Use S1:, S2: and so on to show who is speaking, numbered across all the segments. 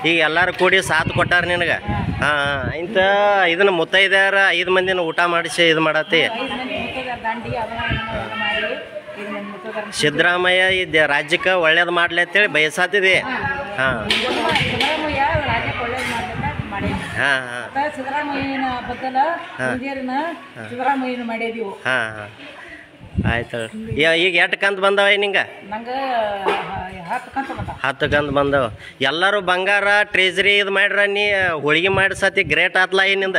S1: ಈಗ ಎಲ್ಲಾರು ಕೂಡಿ ಸಾಥ್ ಕೊಟ್ಟಾರ ನಿನಗೆ. ಇಂಥ ಇದನ್ನ ಮುತ್ತೈದ್ಯಾರ 5 ಮಂದಿನ ಊಟ ಮಾಡಿಸಿ ಇದು ಮಾಡತ್ತಿ. ಸಿದ್ದರಾಮಯ್ಯ ಈ ರಾಜ್ಯಕ್ಕೆ ಒಳ್ಳೇದು ಮಾಡ್ಲಿ ಅಂತೇಳಿ ಬಯಸಾತಿದೆ. ಆಯ್ತು. ಈಗ ಎಷ್ಟು ಕಂತು ಬಂದವ ನಿಂಗೆ? 10 ಕಂತು ಬಂದವ. ಎಲ್ಲರೂ ಬಂಗಾರ ಟ್ರೆಜರಿ ಇದು ಮಾಡ್ರ, ನೀ ಹೋಳಿಗೆ ಮಾಡಿ ಸತಿ ಗ್ರೇಟ್ ಆತ್ಲ ಏನಿಂದ.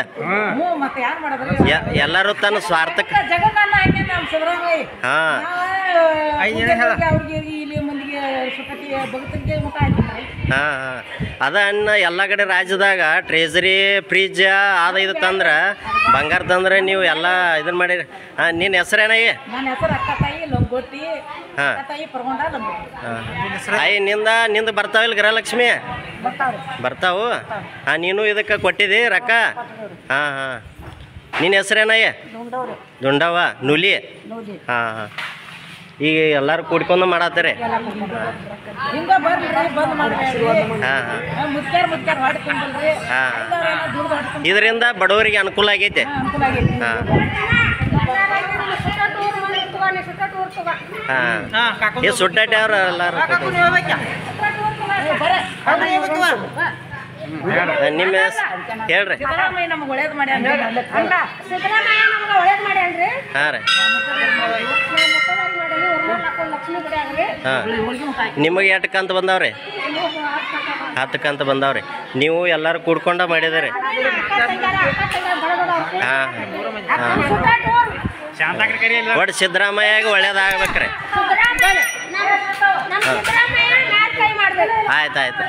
S1: ಎಲ್ಲರೂ ತನ್ನ ಸ್ವಾರ್ಥಕ್ಕೆ ಅದ ಅನ್ನ ಎಲ್ಲ ಕಡೆ ರಾಜ್ಯದಾಗ ಟ್ರೆಜರಿ ಫ್ರಿಜ್ ಅದ ಇದು ತಂದ್ರ ಬಂಗಾರ ತಂದ್ರ ನೀವು ಎಲ್ಲ ಇದನ್ನ ಮಾಡಿರಿ. ನಿನ್ನ ಹೆಸರೇನಾಗಿ? ನಿಂದ ಬರ್ತಾವಿಲ್ಲ ಗೃಹಲಕ್ಷ್ಮಿ? ಬರ್ತಾವು. ನೀನು ಇದಕ್ಕೆ ಕೊಟ್ಟಿದಿ ರೊಕ್ಕ? ನಿನ್ನ ಹೆಸರೇನಾಯ? ದುಂಡವ ನುಲಿ. ಈಗ ಎಲ್ಲಾರು ಕೂಡ್ಕೊಂಡು ಮಾಡತ್ತಾರೆ. ಇದರಿಂದ ಬಡವರಿಗೆ ಅನುಕೂಲ ಆಗೈತೆ. ಈ ಸುಟ್ಟಾಟ ಅವ್ರ ಎಲ್ಲಾರು ನಿಮ್ಮ ಹೇಳ್ರಿ. ಹಾಂ ರೀ. ನಿಮಗೆ ಎಷ್ಟು ಕಂತು ಬಂದಾವ್ರಿ? 10 ಕಂತು ಬಂದಾವ್ರಿ. ನೀವು ಎಲ್ಲಾರು ಕೂಡ್ಕೊಂಡ ಮಾಡಿದಿರಿ. ಒಟ್ಟು ಸಿದ್ದರಾಮಯ್ಯಗೆ ಒಳ್ಳೇದಾಗ್ಬೇಕ್ರಿ. ಆಯ್ತಾಯ್ತು.